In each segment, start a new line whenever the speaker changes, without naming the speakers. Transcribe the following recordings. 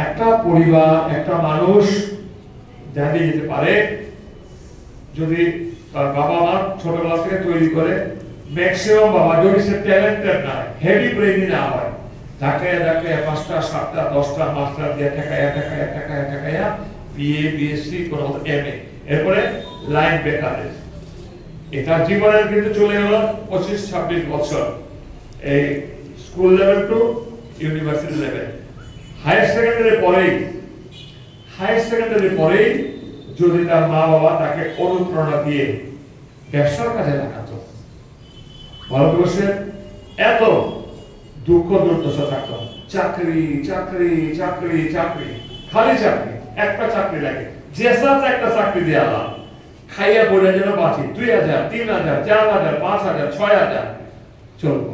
একটা পরিবার, একটা মানুষ দাঁড়িয়ে যেতে পারে যদি তার বাবা মা ছোটবেলা থেকে তৈরি করে। ম্যাক্সিমাম বাবা যদি সে ট্যালেন্টেড না, হেভি ব্রেইনি না হয়, ঢাকায় 5টা 7টা 10টা মাস্টার দিয়ে ঠেকাইয়া বিএ বিএসসি কোনো এমএ, এরপরে লাইন বেকারের। এটা জীবনের কিন্তু চলে গেল 25-26 বছর, এই school level to university level. Higher secondary পরেই যদি তার মা বাবা তাকে অনুপ্রেরণা দিয়ে ব্যবসার কাজে লাগাতো, ভারতবর্ষের এত দুঃখ দুর্দশা থাকতো, চাকরি চাকরি চাকরি চাকরি, খালি চাকরি, একটা চাকরি লাগে, যে সাথে একটা চাকরি দেওয়া আলাম, খাইয়া পড়ে যেন বাঁচি, 2000 3000 4000 5000 6000 চলবো।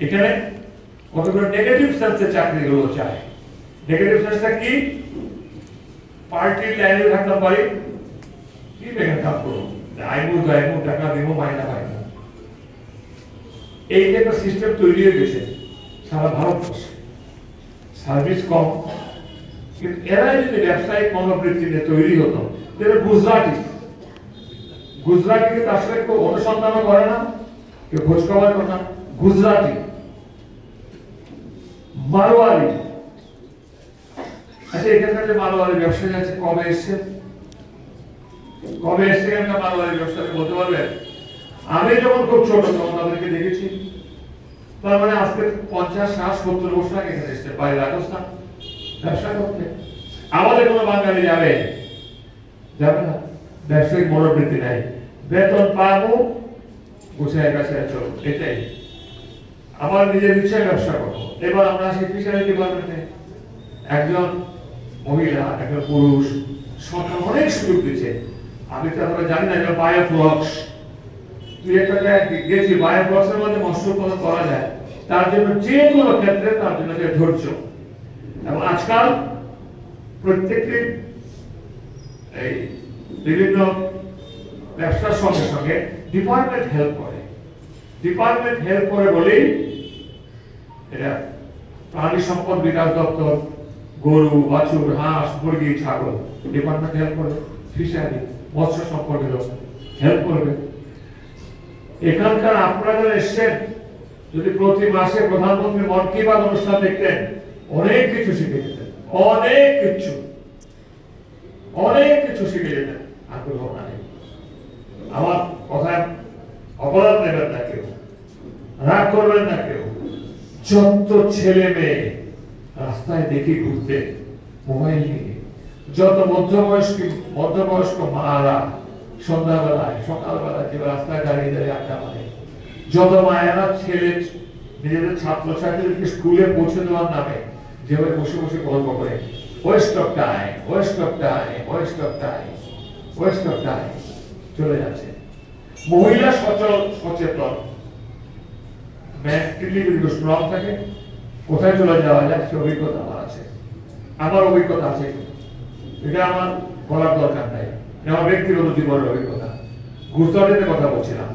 এখানে কতগুলো নেগেটিভ সেন্সে চাকরিগুলো চায়। নেগেটিভ সেন্সটা কি? পার্টির লাইনে থাকতে পারি, কি বেকার কাজ করবো, আইমু টাকা দিব, মাইনা পাইব। এই যে একটা সিস্টেম তৈরি হয়ে গেছে সারা ভারতবর্ষে, সার্ভিস কম, কিন্তু এরাই যদি ব্যবসায়িক মনোবৃত্তি নিয়ে তৈরি হতো, তাহলে গুজরাটিকে তার সাথে কেউ অনুসন্ধানও করে না, কেউ খোঁজ খবর করে না। গুজরাটি, মারোয়ারি, আচ্ছা এখানকার যে মারোয়ারি ব্যবসায়ী আছে কবে এসছে মারোয়ারি ব্যবসায়ী বলতে পারবেন? আমি যখন খুব ছোট তখন তাদেরকে দেখেছি, তার মানে আজকে 50-60-70 বছর আগে এখানে এসছে, বাইরে রাজস্থান ব্যবসা করতে। আমাদের কোনো বাঙালি যাবে না, ব্যবসায়িক মনোবৃত্তি নাই, বেতন পাবো গুছায় গাছায় চলো, এটাই আমার নিজের ইচ্ছায় ব্যবসা করবো। এবার আমরা আসি ফিশারি ডিপার্টমেন্টে, একজন মহিলা একজন পুরুষ সরকার অনেক সুযোগ দিচ্ছে। আমি তো আমরা জানি না যে বায়োফ্লক্স, তুই একটা জায়গায় গেছি, বায়োফ্লক্সের মধ্যে মৎস্য উৎপাদন করা যায়, তার জন্য যে কোনো ক্ষেত্রে তার জন্য ধৈর্য। এবং আজকাল প্রত্যেকটি এই বিভিন্ন ব্যবসার সঙ্গে সঙ্গে ডিপার্টমেন্ট হেল্প করে বলেই এটা প্রাণী সম্পদ বিকাশ দপ্তর, গরু বাছুর হাঁস মুরগি ছাগল ডিপার্টমেন্ট হেল্প করবে, ফিশারি মৎস্য সম্পর্কে হেল্প করবে। এখানকার আপনারা এসছেন, যদি প্রতি মাসে প্রধানমন্ত্রী মন কি বাত অনুষ্ঠান দেখতেন, অনেক কিছু শিখে যেতেন, অনেক কিছু শিখে যেতেন। আগ্রহ নাই, আমার কথায় অপরাধ নেবেন না কেউ, রাগ করবেন না কেউ। যত ছেলে মেয়ে রাস্তায় দেখি ঘুরতে মোবাইল নিয়ে, যত মধ্যবয়স্ক মারা সন্ধ্যাবেলায় সকালবেলায় যে রাস্তায় দাঁড়িয়ে আড্ডা মারে, যত মায়েরা ছেলে নিজেদের ছাত্রছাত্রীদেরকে স্কুলে পৌঁছে দেওয়ার নামে যেভাবে বসে গল্প করে, ওয়েস্ট অফ টাইম চলে যাচ্ছে। মহিলা সচেতন, মেন্টালি স্ট্রং থাকে, কোথায় চলে যাওয়া যায় সে অভিজ্ঞতা আমার আছে, আমার অভিজ্ঞতা আছে, এটা আমার বলার দরকার নাই, আমার ব্যক্তিগত জীবনের অভিজ্ঞতা। গুজরাটের কথা বলছিলাম,